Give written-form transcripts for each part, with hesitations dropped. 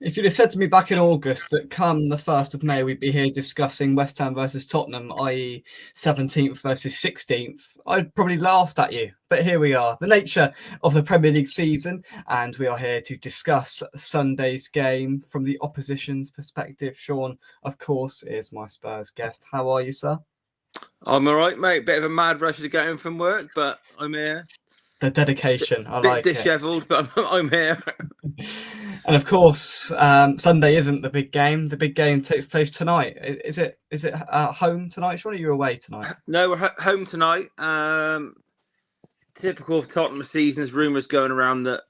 If you'd have said to me back in August that come the 1st of May, we'd be here discussing West Ham versus Tottenham, i.e. 17th versus 16th, I'd probably laughed at you. But here we are, the nature of the Premier League season, and we are here to discuss Sunday's game from the opposition's perspective. Sean, of course, is my Spurs guest. How are you, sir? I'm all right, mate. Bit of a mad rush to get home from work, but I'm here. The dedication, I Bit like dishevelled, but I'm here. And of course, Sunday isn't the big game. The big game takes place tonight. Is it home tonight? Surely you're away tonight. No, we're home tonight. Typical of Tottenham season, there's rumours going around that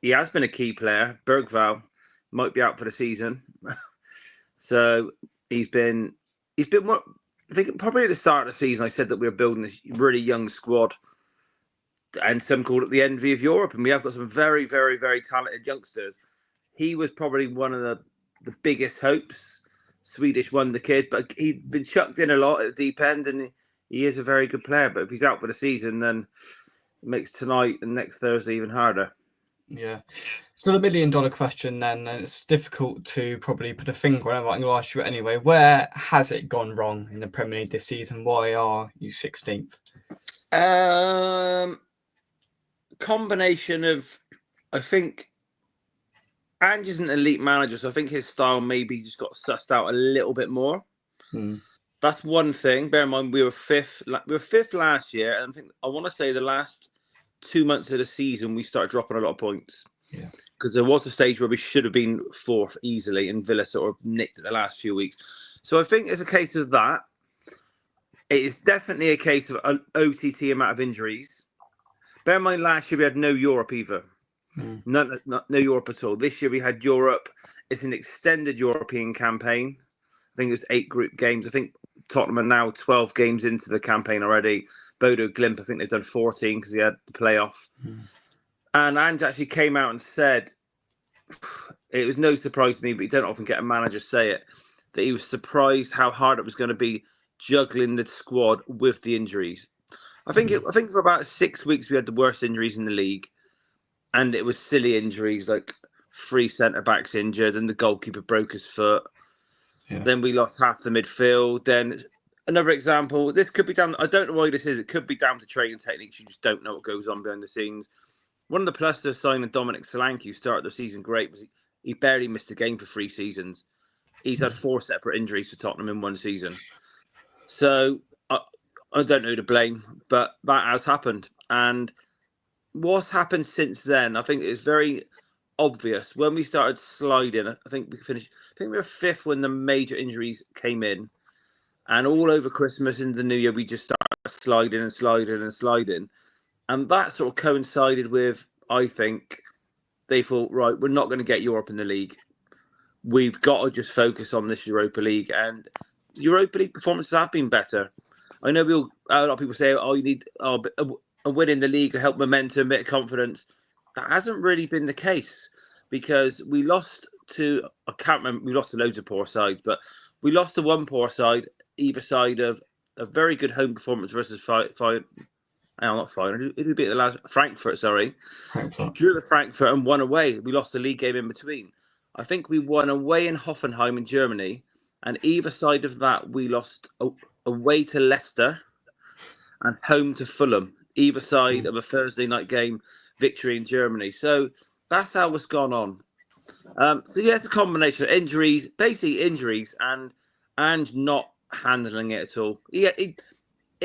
he has been a key player, Bergvall, might be out for the season. So he's been what I think probably at the start of the season I said that we were building this really young squad. And some called it the envy of Europe. And we have got some very, very, very talented youngsters. He was probably one of the biggest hopes. Swedish wonder kid, but he'd been chucked in a lot at the deep end, and he is a very good player. But if he's out for the season, then it makes tonight and next Thursday even harder. Yeah. So the $1 million question then, and it's difficult to probably put a finger on it, but I'm going to ask you anyway. Where has it gone wrong in the Premier League this season? Why are you 16th? Combination of, I think, Ange is an elite manager, so I think his style maybe just got sussed out a little bit more. That's one thing. Bear in mind, we were fifth last year, and I want to say the last 2 months of the season we started dropping a lot of points. Yeah, because there was a stage where we should have been fourth easily, and Villa sort of nicked it the last few weeks. So I think it's a case of that. It is definitely a case of an OTT amount of injuries. Bear in mind, last year we had no Europe either. No Europe at all. This year we had Europe. It's an extended European campaign. I think it was 8 group games. I think Tottenham are now 12 games into the campaign already. Bodo Glimt, I think they've done 14 because he had the playoff. And Ange actually came out and said, it was no surprise to me, but you don't often get a manager say it, that he was surprised how hard it was going to be juggling the squad with the injuries. I think for about 6 weeks we had the worst injuries in the league, and it was silly injuries like 3 centre backs injured, and the goalkeeper broke his foot. Yeah. Then we lost half the midfield. Then another example. This could be down. I don't know why this is. It could be down to training techniques. You just don't know what goes on behind the scenes. One of the pluses of signing Dominic Solanke, who started the season great, was he barely missed a game for 3 seasons. He's had 4 separate injuries for Tottenham in 1 season. So I don't know who to blame, but that has happened. And what's happened since then, I think it's very obvious. When we started sliding, I think we were 5th when the major injuries came in. And all over Christmas and the New Year, we just started sliding and sliding and sliding. And that sort of coincided with, I think, they thought, right, we're not going to get Europe in the league. We've got to just focus on this Europa League. And Europa League performances have been better. I know a lot of people say, you need a win in the league to help momentum, a bit of confidence. That hasn't really been the case because we lost to, I can't remember, we lost to loads of poor sides, but we lost to one poor side, either side of a very good home performance versus Frankfurt, sorry. Frankfurt. Drew to Frankfurt and won away. We lost the league game in between. I think we won away in Hoffenheim in Germany, and either side of that, we lost away to Leicester and home to Fulham, either side of a Thursday night game victory in Germany. So that's how it's gone on. So yeah, it's a combination of injuries, basically injuries, and not handling it at all. It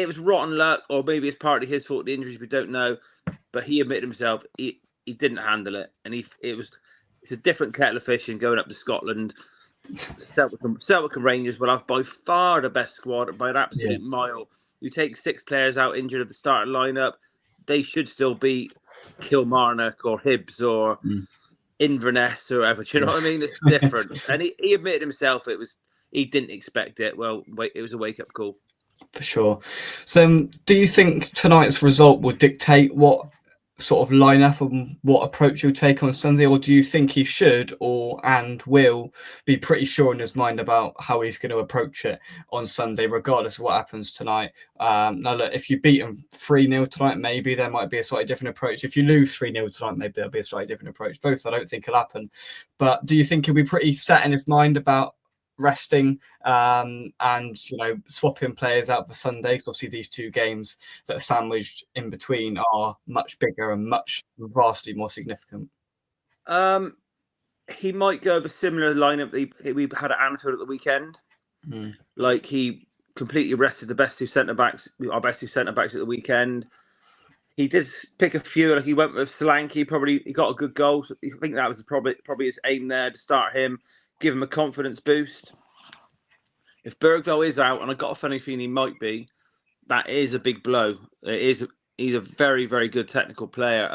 was rotten luck, or maybe it's partly his fault, the injuries, we don't know. But he admitted himself he didn't handle it. And it's a different kettle of fish in going up to Scotland. Celtic and Rangers will have by far the best squad by an absolute mile. You take 6 players out injured of the starting lineup, they should still beat Kilmarnock or Hibs or Inverness or whatever. Do you know what I mean? It's different. And he admitted himself he didn't expect it. Well, it was a wake-up call. For sure. So do you think tonight's result will dictate what sort of lineup and what approach he'll take on Sunday, or do you think he should and will be pretty sure in his mind about how he's going to approach it on Sunday, regardless of what happens tonight? Now, look, if you beat him 3-0 tonight, maybe there might be a slightly different approach. If you lose 3-0 tonight, maybe there'll be a slightly different approach. Both I don't think will happen. But do you think he'll be pretty set in his mind about resting and swapping players out for Sunday? Because obviously these two games that are sandwiched in between are much bigger and vastly more significant. He might go with a similar lineup that we had at Anfield at the weekend. Like, he completely rested the best two centre backs, our best two centre backs at the weekend. He did pick a few. Like, he went with Solanke. He got a good goal. So I think that was probably his aim there, to start him, give him a confidence boost. If Bergvall is out, and I got a funny feeling he might be, that is a big blow. He's a very, very good technical player.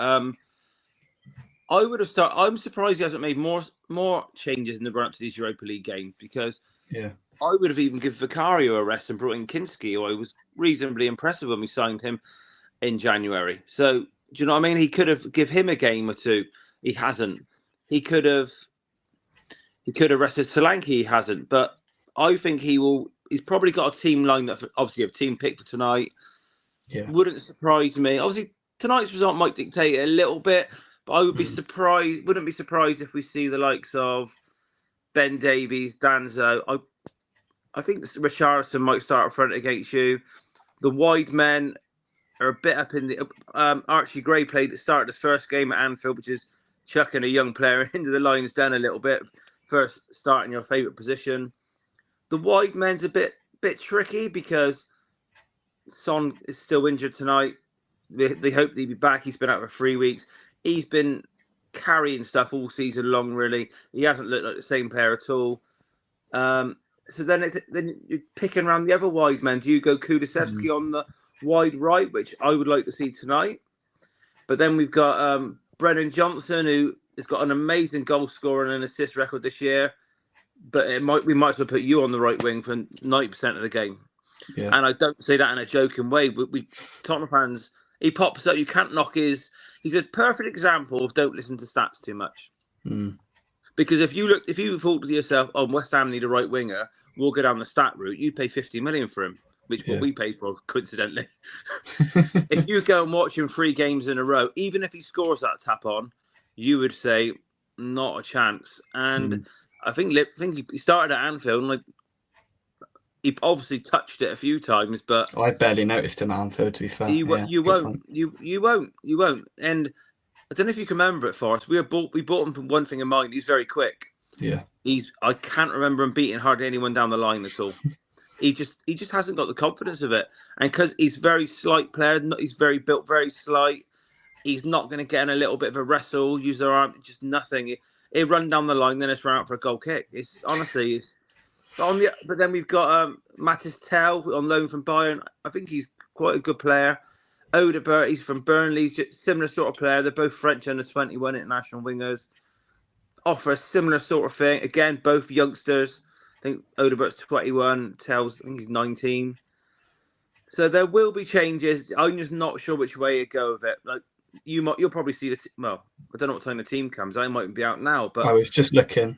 I would have started. I'm surprised he hasn't made more changes in the run up to these Europa League games, because I would have even given Vicario a rest and brought in Kinski, who I was reasonably impressed with when we signed him in January. So, do you know what I mean? He could have give him a game or two. He hasn't. He could have rested Solanke. He hasn't. But I think he will. He's probably got a team line that, obviously, a team pick for tonight. Yeah. Wouldn't surprise me. Obviously, tonight's result might dictate it a little bit, but I would be surprised. Wouldn't be surprised if we see the likes of Ben Davies, Danzo. I think Richarlison might start up front against you. The wide men are a bit up in the. Archie Gray started his first game at Anfield, which is chucking a young player into the lion's den a little bit. First starting your favourite position. The wide men's a bit tricky because Son is still injured tonight. They hope he'll be back. He's been out for 3 weeks. He's been carrying stuff all season long, really. He hasn't looked like the same player at all. So then you're picking around the other wide men. Do you go Kulusevski on the wide right, which I would like to see tonight? But then we've got Brennan Johnson, who has got an amazing goal scorer and an assist record this year. But we might as well put you on the right wing for 90% of the game. Yeah. And I don't say that in a joking way. We Tottenham fans, he pops up. You can't knock his. He's a perfect example of don't listen to stats too much. Because if you thought to yourself, "Oh, West Ham need a right winger," we'll go down the stat route. You pay 50 million for him, which what we paid for, coincidentally. If you go and watch him 3 games in a row, even if he scores that tap on, you would say not a chance. And I think he started at Anfield, and he obviously touched it a few times, but I barely noticed him at Anfield, to be fair. You won't. And I don't know if you can remember it, Forrest. We bought him from one thing in mind. He's very quick. Yeah. I can't remember him beating hardly anyone down the line at all. He just hasn't got the confidence of it. And because he's a very slight player, he's built very slight. He's not going to get in a little bit of a wrestle, use their arm, just nothing. He'll run down the line, then it's run out for a goal kick. But then we've got Matis Tell on loan from Bayern. I think he's quite a good player. Odegaard, he's from Burnley. He's just similar sort of player. They're both French under 21 international wingers. Offer a similar sort of thing. Again, both youngsters. I think Odegaard's 21. Tell's, I think he's 19. So there will be changes. I'm just not sure which way you go with it. Like you'll probably see I don't know what time the team comes. I might be out now, but I was just looking.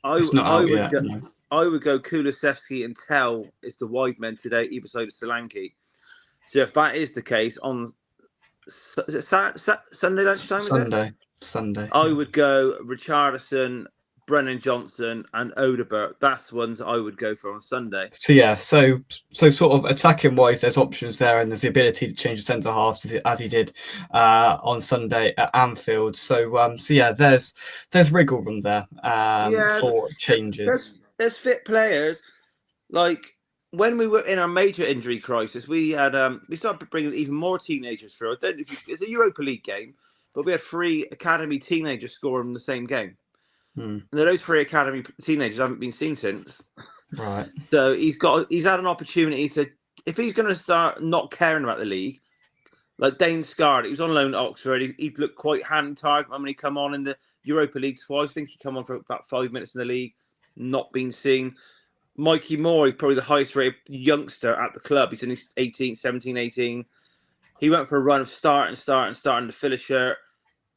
It's not out yet. I would go Kulusevski and Tell is the wide men today, either side of Solanke. So if that is the case, on Sunday lunchtime, Sunday, I would go Richarlison, Brennan Johnson, and Odegaard. That's the ones I would go for on Sunday. So sort of attacking wise, there's options there, and there's the ability to change the centre halves as he did on Sunday at Anfield. So there's wriggle room there for changes. There's fit players. Like when we were in our major injury crisis, we had we started bringing even more teenagers through. I don't know if it's a Europa League game, but we had 3 academy teenagers scoring in the same game. And those 3 academy teenagers haven't been seen since. Right. So he's had an opportunity to, if he's going to start not caring about the league, like Dane Scarlett, he was on loan at Oxford. He'd looked quite hand-tied when he come on in the Europa League twice. I think he come on for about 5 minutes in the league, not been seen. Mikey Moore, probably the highest rated youngster at the club. He's only 17, 18. he went for a run of starting to fill a shirt,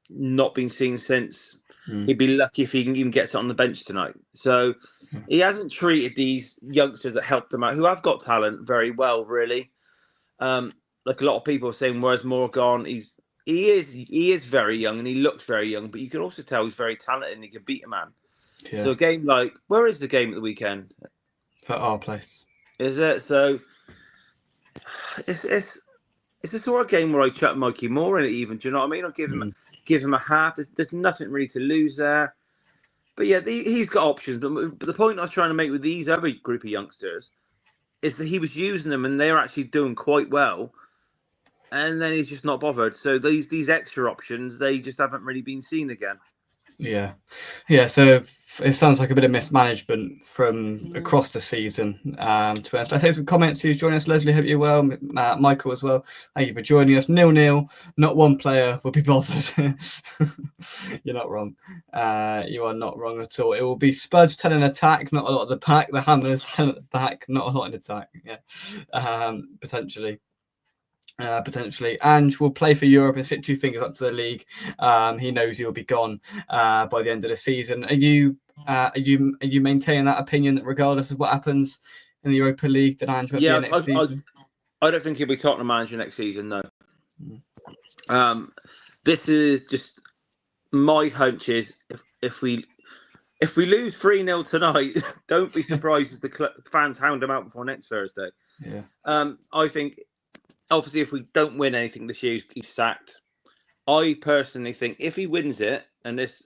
not been seen since. He'd be lucky if he can even get it on the bench tonight. So he hasn't treated these youngsters that helped him out, who have got talent, very well, really. Like a lot of people are saying, where's Morgan? He is very young and he looks very young, but you can also tell he's very talented and he can beat a man. Yeah. So a game like, where is the game at the weekend? At our place. Is it? So it's the sort of game where I chuck Mikey Moore in it even. Do you know what I mean? I'll give him a half. There's nothing really to lose there. But yeah, he's got options. But the point I was trying to make with these other group of youngsters is that he was using them and they're actually doing quite well. And then he's just not bothered. So these extra options, they just haven't really been seen again. Yeah. So it sounds like a bit of mismanagement from across the season. To be honest, I take some comments. Who's joining us? Leslie, hope you're well. Michael as well. Thank you for joining us. 0-0. Not one player will be bothered. You're not wrong. You are not wrong at all. It will be Spurs 10 in attack, not a lot of the pack. The Hammers 10 at the back, not a lot in attack. Yeah, potentially. Ange will play for Europe and sit 2 fingers up to the league. He knows he'll be gone by the end of the season. Are you maintaining that opinion that regardless of what happens in the Europa League, that Ange won't be next season? I don't think he'll be Tottenham manager next season. No. This is just my hunch. Is if we lose 3-0 tonight, don't be surprised if the fans hound him out before next Thursday. Yeah. I think. Obviously, if we don't win anything this year, he's sacked. I personally think if he wins it, and there's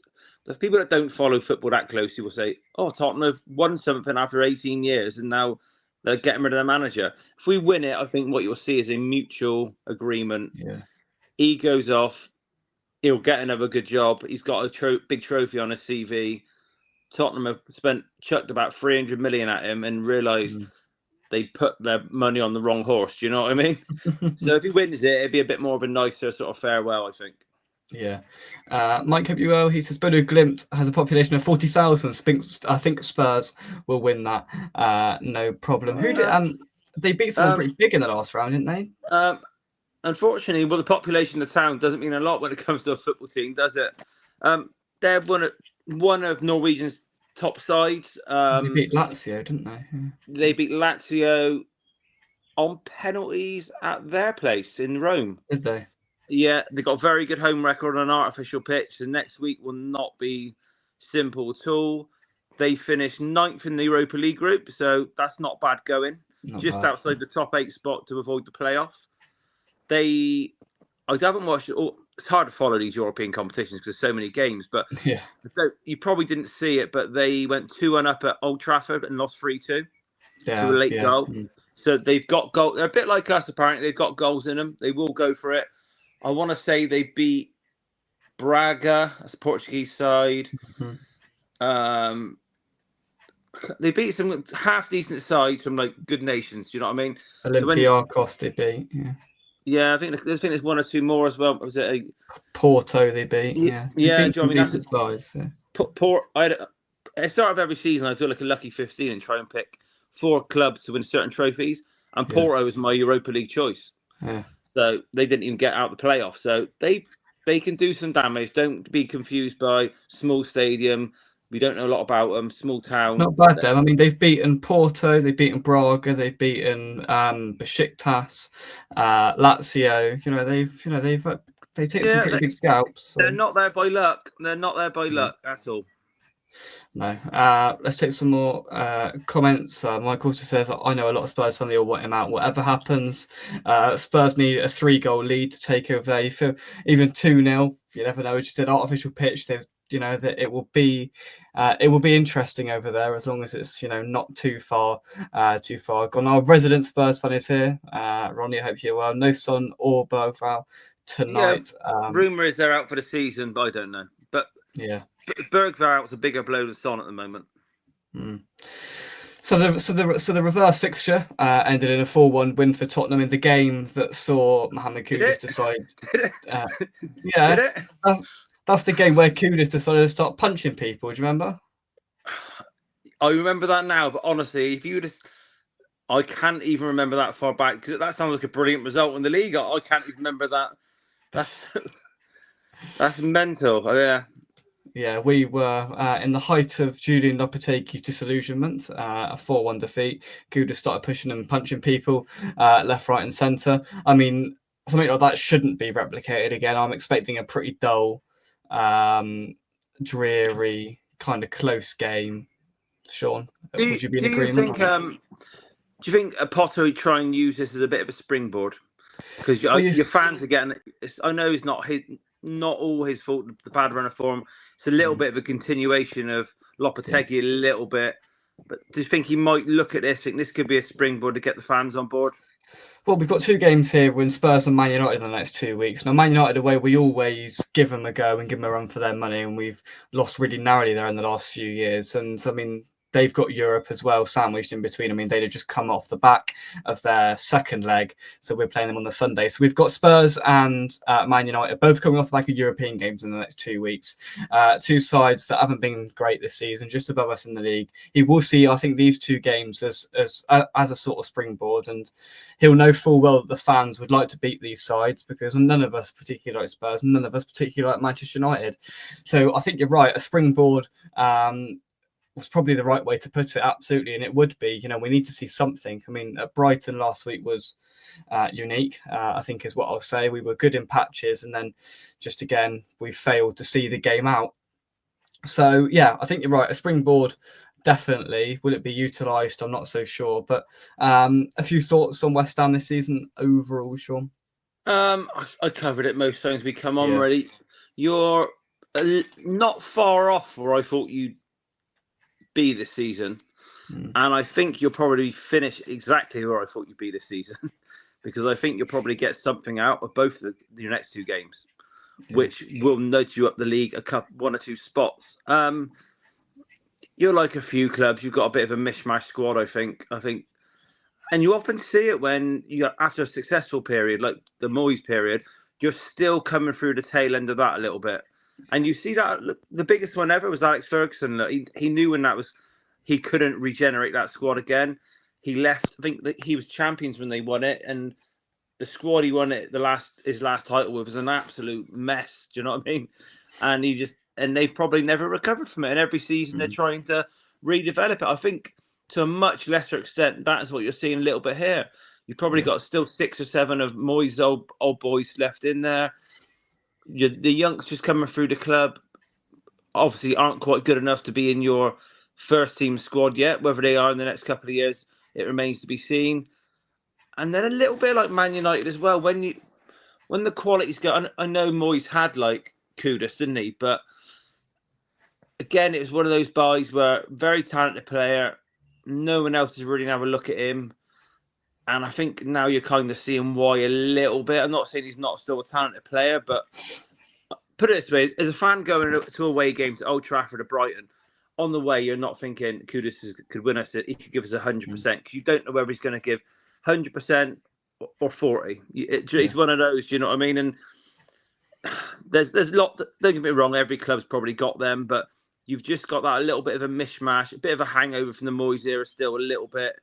people that don't follow football that closely will say, "Oh, Tottenham have won something after 18 years, and now they're getting rid of their manager." If we win it, I think what you'll see is a mutual agreement. Yeah. He goes off. He'll get another good job. He's got a big trophy on his CV. Tottenham have chucked about 300 million at him and realised they put their money on the wrong horse. Do you know what I mean? So if he wins it, it'd be a bit more of a nicer sort of farewell, I think. Yeah. Mike, hope you well. He says Bodo Glimt has a population of 40,000. I think Spurs will win that. No problem. Who did? They beat someone pretty big in the last round, didn't they? Unfortunately, the population of the town doesn't mean a lot when it comes to a football team, does it? They're one of Norwegian's top sides. They beat Lazio, didn't they? Yeah. They beat Lazio on penalties at their place in Rome. Did they? Yeah, they got a very good home record on an artificial pitch. The next week will not be simple at all. They finished 9th in the Europa League group, so that's not bad going. Not just bad. Outside the top 8 spot to avoid the playoffs. I haven't watched it all. It's hard to follow these European competitions because there's so many games, but yeah, you probably didn't see it, but they went 2-1 up at Old Trafford and lost 3-2 to a late goal. So they've got goal. They're a bit like us, apparently. They've got goals in them. They will go for it. I want to say they beat Braga, that's the Portuguese side. They beat some half decent sides from like good nations. Do you know what I mean? Olympiacos they beat. Yeah. Yeah, I think there's 1 or 2 more as well. Was it Porto they beat? Yeah, yeah. Do you know decent size. Yeah. At the start of every season, I do like a lucky 15 and try and pick 4 clubs to win certain trophies. And Porto is my Europa League choice. Yeah. So they didn't even get out the playoffs. So they can do some damage. Don't be confused by small stadium. We don't know a lot about them. Small town. Not bad, though. I mean, they've beaten Porto, they've beaten Braga, they've beaten Besiktas, Lazio. They've taken some pretty big scalps. So. They're not there by luck. They're not there by luck at all. No. Let's take some more comments. Michael also says, I know a lot of Spurs fans, they all want him out. Whatever happens, Spurs need a 3-goal lead to take over there. You feel even 2-0. You never know. As you said, artificial pitch. That it will be interesting over there as long as it's not too far gone. Our resident Spurs fan is here. Ronnie, I hope you're well. No Son or Bergvall tonight. Yeah, rumour is they're out for the season, but I don't know. But yeah. Bergvall was a bigger blow than Son at the moment. So the reverse fixture ended in a 4-1 win for Tottenham in the game that saw Mohamed Kudus decide. That's the game where Kudus decided to start punching people. Do you remember? I remember that now, but honestly, if you I can't even remember that far back because that sounds like a brilliant result in the league. I can't even remember that. That's that's mental. Oh, yeah. Yeah, we were in the height of Julian Lopetegui's disillusionment, a 4-1 defeat. Gouda started pushing and punching people left, right, and centre. I mean, something like that shouldn't be replicated again. I'm expecting a pretty dull, dreary, kind of close game. Sean, would you be in Do you agreement? think Potter would try and use this as a bit of a springboard? Because Well, your fans are getting. I know it's not all his fault. The bad run of form. It's a little bit of a continuation of Lopetegui, a little bit. But do you think he might look at this? Think this could be a springboard to get the fans on board? Well, we've got 2 games here with Spurs and Man United in the next 2 weeks. Now, Man United away, we always give them a go and give them a run for their money, and we've lost really narrowly there in the last few years. And I mean, they've got Europe as well sandwiched in between. I mean, they'd have just come off the back of their second leg, so we're playing them on the Sunday. So we've got Spurs and Man United both coming off the back of European games in the next 2 weeks. 2 sides that haven't been great this season, just above us in the league. He will see, I think, these 2 games as a sort of springboard, and he'll know full well that the fans would like to beat these sides because none of us particularly like Spurs, and none of us particularly like Manchester United. So I think you're right. A springboard was probably the right way to put it, absolutely, and it would be. We need to see something. I mean, Brighton last week was unique, I think is what I'll say. We were good in patches, and then just again, we failed to see the game out. So, yeah, I think you're right. A springboard, definitely. Will it be utilised? I'm not so sure. But a few thoughts on West Ham this season overall, Sean? I covered it most times we come on, Yeah. really. You're not far off where I thought you'd be this season. And I think you'll probably finish exactly where I thought you'd be this season because I think you'll probably get something out of both of your next 2 games, which will nudge you up the league 1 or 2 spots. You're like a few clubs. You've got a bit of a mishmash squad, I think, and you often see it when after a successful period, like the Moyes period, you're still coming through the tail end of that a little bit. And you see that the biggest one ever was Alex Ferguson. Look, he knew when he couldn't regenerate that squad again. He left. I think that he was champions when they won it, and the squad he won his last title with was an absolute mess. Do you know what I mean? And they've probably never recovered from it. And every season they're trying to redevelop it. I think to a much lesser extent, that's what you're seeing a little bit here. You've probably got still 6 or 7 of Moyes' old boys left in there. The youngsters coming through the club obviously aren't quite good enough to be in your first team squad yet. Whether they are in the next couple of years, it remains to be seen. And then a little bit like Man United as well. When the qualities go, I know Moyes had like Kudus, didn't he? But again, it was one of those guys where very talented player. No one else is really going to have a look at him. And I think now you're kind of seeing why a little bit. I'm not saying he's not still a talented player, but put it this way, as a fan going to away games at Old Trafford or Brighton, on the way, you're not thinking Kudus could win us. He could give us 100% because you don't know whether he's going to give 100% or 40. He's one of those, do you know what I mean? And there's a lot, don't get me wrong, every club's probably got them, but you've just got that a little bit of a mishmash, a bit of a hangover from the Moyes era still, a little bit.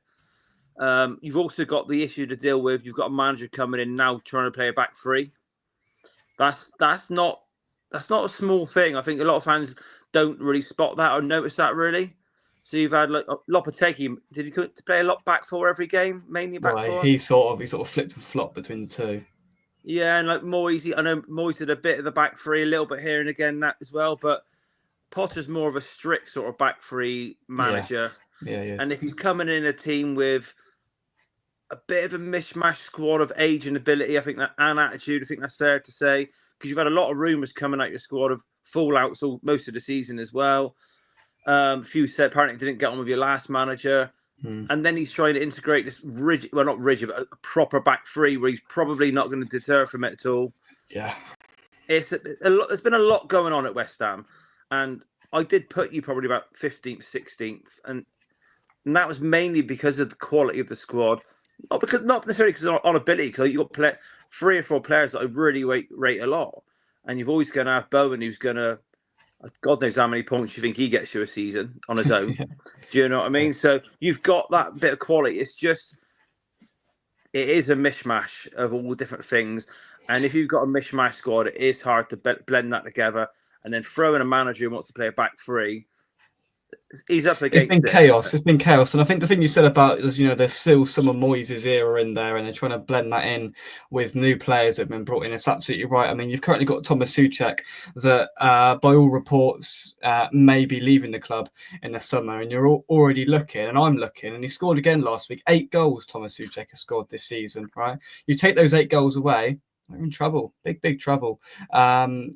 You've also got the issue to deal with. You've got a manager coming in now trying to play a back 3. That's not a small thing. I think a lot of fans don't really spot that or notice that really. So you've had like Lopetegui. Did he play a lot back 4 every game, mainly back 4? He sort of flipped and flopped between the 2. Yeah, and like Moyes, I know Moyes did a bit of the back 3, a little bit here and again that as well. But Potter's more of a strict sort of back 3 manager. Yeah, he is. And if he's coming in a team with a bit of a mishmash squad of age and ability, I think that, and attitude, I think that's fair to say, because you've had a lot of rumours coming out your squad of fallouts most of the season as well. A few said apparently didn't get on with your last manager. And then he's trying to integrate this rigid, well, not rigid, but a proper back 3 where he's probably not going to deter from it at all. Yeah. There's been a lot going on at West Ham. And I did put you probably about 15th, 16th. And that was mainly because of the quality of the squad. Not necessarily because on ability, because you've got 3 or 4 players that I really rate a lot. And you've always going to have Bowen, who's going to God knows how many points you think he gets you a season on his own. Yeah. Do you know what I mean? So you've got that bit of quality. It's just, it is a mishmash of all different things. And if you've got a mishmash squad, it is hard to blend that together. And then throw in a manager who wants to play a back three. He's up It's been against it. chaos. It's been chaos, and I think the thing you said about is, there's still some of Moyes' era in there, and they're trying to blend that in with new players that have been brought in. It's absolutely right. I mean, you've currently got Thomas Souček that, by all reports, may be leaving the club in the summer, and you're already looking, and I'm looking, and he scored again last week. 8 goals Thomas Souček has scored this season. Right, you take those 8 goals away, they're in trouble, big trouble. And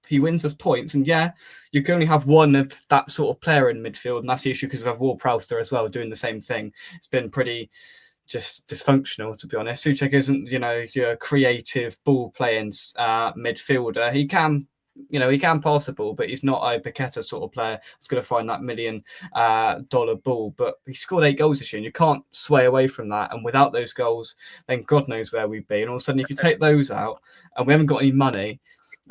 he wins us points, and you can only have one of that sort of player in midfield, and that's the issue because we have Ward-Prowse as well doing the same thing. It's been pretty just dysfunctional, to be honest. Souček isn't, your creative ball playing midfielder. He can pass the ball, but he's not a Paqueta sort of player that's going to find that $1 million ball. But he scored 8 goals this year, and you can't sway away from that. And without those goals, then God knows where we'd be. And all of a sudden, if you take those out, and we haven't got any money,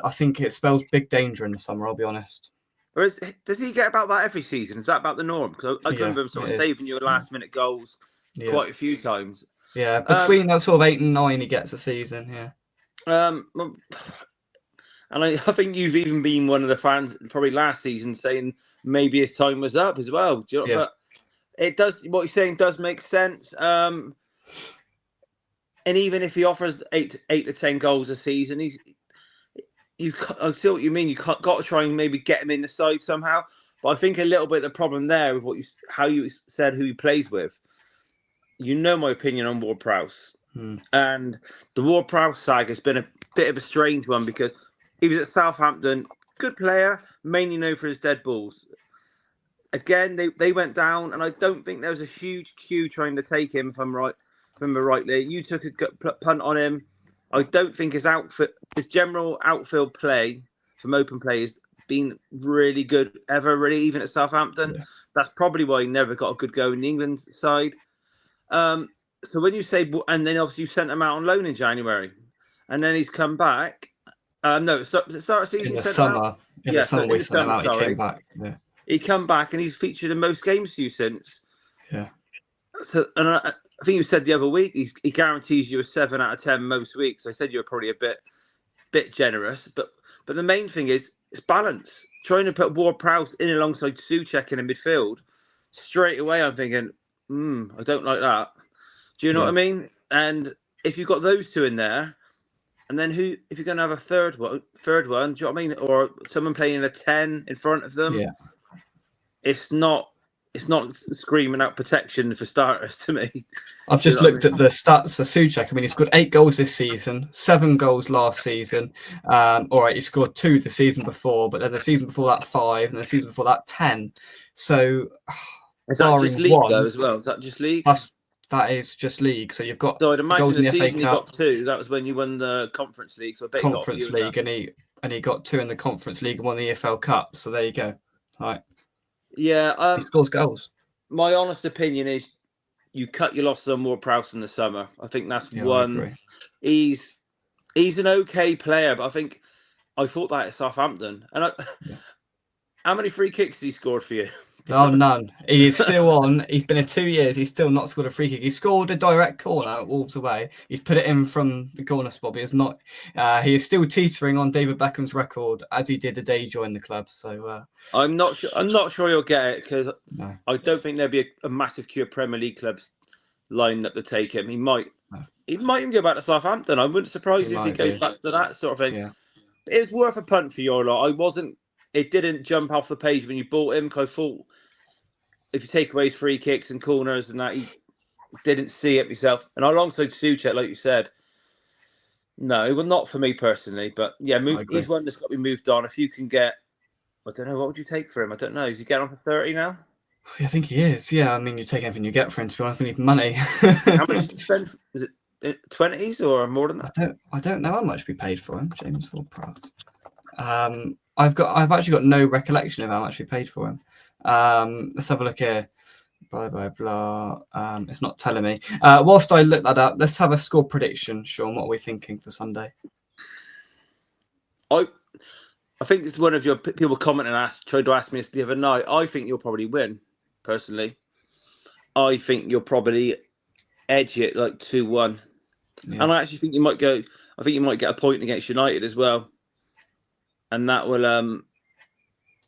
I think it spells big danger in the summer, I'll be honest. Or does he get about that every season? Is that about the norm? Because I remember him sort of saving you last-minute goals quite a few times. Yeah, between that sort of 8 and 9 he gets a season, And I think you've even been one of the fans probably last season saying maybe his time was up as well. But it does, what you're saying does make sense. And even if he offers 8 to 10 goals a season, I see what you mean. You've got to try and maybe get him in the side somehow. But I think a little bit the problem there with how you said who he plays with. You know my opinion on Ward-Prowse. And the Ward-Prowse saga has been a bit of a strange one because he was at Southampton, good player, mainly known for his dead balls. Again, they went down, and I don't think there was a huge queue trying to take him, if I remember rightly. You took a punt on him. I don't think his general outfield play from open play has been really good ever, really, even at Southampton. Yeah. That's probably why he never got a good go in the England side. So when you say, and then obviously you sent him out on loan in January, and then he's come back. No, so the start of the season. In the summer. In the summer we sent him out, he came back. Yeah. He come back and he's featured in most games for you since. Yeah. So, and I think you said the other week he guarantees you a 7 out of 10 most weeks. I said you were probably a bit generous, but the main thing is it's balance. Trying to put Ward-Prowse in alongside Souček in the midfield, straight away I'm thinking, I don't like that. Do you know what I mean? And if you've got those two in there, and then if you're going to have a third one, do you know what I mean? Or someone playing a 10 in front of them, it's not screaming out protection for starters to me. I've just looked at the stats for Souček. I mean, he scored 8 goals this season, 7 goals last season. All right, he scored 2 the season before, but then the season before that 5, and the season before that 10. So, is that just league though as well? Is that just league? That is just league. So you've got. So I'd imagine goals in the FA season he Cup, got 2. That was when you won the Conference League. So I bet Conference he got a few League, and he got 2 in the Conference League and won the EFL Cup. So there you go. All right. Yeah, he scores goals. My honest opinion is you cut your losses on Ward-Prowse in the summer. I think that's one. He's an okay player, but I thought that at Southampton. And how many free kicks has he scored for you? Oh, none. He is still on. He's been in 2 years. He's still not scored a free kick. He scored a direct corner at Wolves away. He's put it in from the corner spot, but it's not. He is still teetering on David Beckham's record as he did the day he joined the club. So I'm not sure he'll get it because I don't think there'll be a massive queue of Premier League clubs lined up to take him. He might even go back to Southampton. I wouldn't surprise you if he goes back to that sort of thing. Yeah. It was worth a punt for your lot. It didn't jump off the page when you bought him because I thought if you take away free kicks and corners and that, he didn't see it himself. And alongside Souček, like you said, no, well, not for me personally. But yeah, he's one that's got to be moved on. If you can get, I don't know, what would you take for him? I don't know. Is he getting on for 30 now? I think he is. Yeah, I mean, you take anything you get for him. To be honest, we need money. How much did you spend? Was it 20s or more than that? I don't know how much we paid for him, James Ward-Prowse. I've actually got no recollection of how much we paid for him. Let's have a look here. Blah blah blah. It's not telling me. Whilst I look that up, let's have a score prediction. Sean, what are we thinking for Sunday? I think it's one of your people commenting tried to ask me this the other night. I think you'll probably win, personally. I think you'll probably edge it like 2-1. Yeah. And I actually think you might go. I think you might get a point against United as well, and that will. And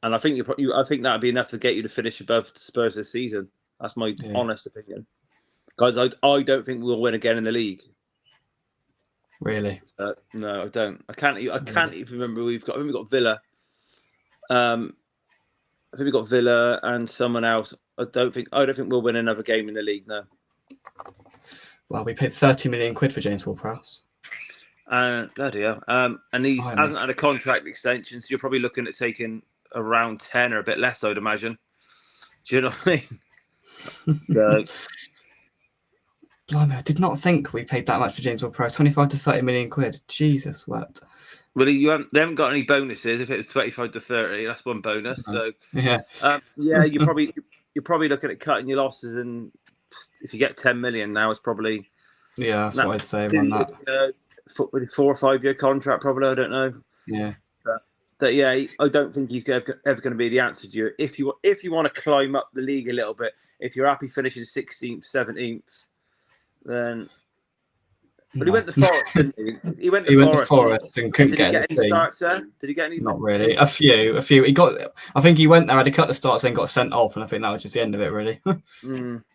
I think I think that'd be enough to get you to finish above Spurs this season. That's my honest opinion. Guys, I don't think we'll win again in the league. Really? No, I don't. I can't even remember. I think we've got Villa. I think we've got Villa and someone else. I don't think we'll win another game in the league. No. Well, we paid 30 million quid for James Ward-Prowse. Bloody hell. And he hasn't had a contract extension, so you're probably looking at taking around 10 or a bit less, I'd imagine. Do you know what I mean? So, blimey, I did not think we paid that much for James Ward-Prowse. 25 to 30 million quid. Jesus, what? Well, they haven't got any bonuses. If it was 25 to 30, that's one bonus. So yeah, you're probably looking at cutting your losses, and if you get 10 million now, it's probably that's what I'd say on that. 4 or 5 year contract, probably. I don't know. Yeah. But yeah, I don't think he's ever going to be the answer to you. If you want to climb up the league a little bit, if you're happy finishing 16th, 17th, then. But he went to Forest, didn't he? He went to Forest and couldn't get any starts there. Did he get any? Not really. A few. He got. I think he went there, had to cut the starts, then got sent off, and I think that was just the end of it, really.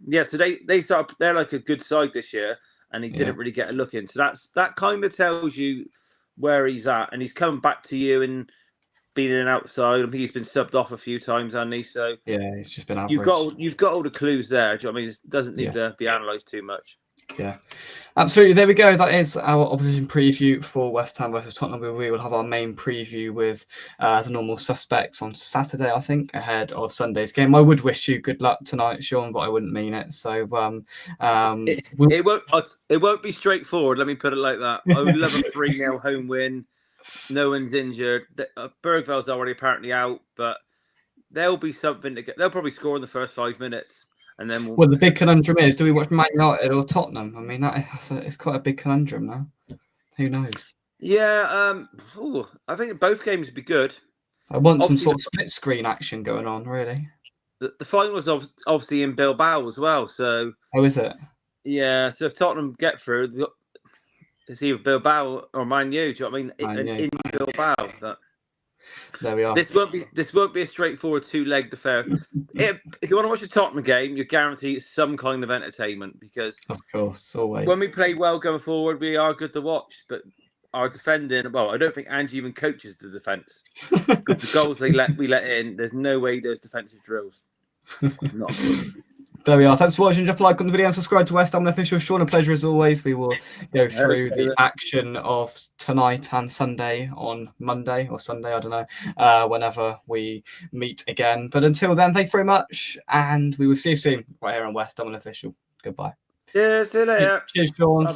Yeah. So they start. They're like a good side this year, and he didn't really get a look in. So that kind of tells you where he's at, and he's come back to you and been in and outside. I think he's been subbed off a few times, hasn't he? So yeah, he's just been average. You've got all the clues there. Do you know what I mean? It doesn't need to be analysed too much. Yeah, absolutely. There we go. That is our opposition preview for West Ham versus Tottenham. We will have our main preview with the normal suspects on Saturday, I think, ahead of Sunday's game. I would wish you good luck tonight, Sean, but I wouldn't mean it. So it won't be straightforward. Let me put it like that. I would love a 3-0 home win. No one's injured. Bergvall's already apparently out, but there'll be something to get. They'll probably score in the first 5 minutes. And then the big conundrum is, do we watch Man United or Tottenham? I mean, it's quite a big conundrum now. Who knows? Yeah, I think both games would be good. I want some sort of split screen action going on, really. The final was obviously in Bilbao as well. So is it? Yeah, so if Tottenham get through, it's either Bilbao or Man U. Do you know what I mean? In Bilbao. There we are. This won't be a straightforward 2-legged affair. If you want to watch a Tottenham game, you're guaranteed some kind of entertainment because, of course, always. When we play well going forward, we are good to watch. But our defending, well, I don't think Angie even coaches the defence. The goals we let in, there's no way there's defensive drills. Not good. There we are. Thanks for watching. Drop a like on the video and subscribe to West Ham Official. Sean, a pleasure as always. We will go through the action of tonight and Sunday on Monday or Sunday, I don't know, whenever we meet again. But until then, thank you very much, and we will see you soon right here on West Ham Official. Goodbye. Yeah, see you later. Cheers, Sean. Bye-bye.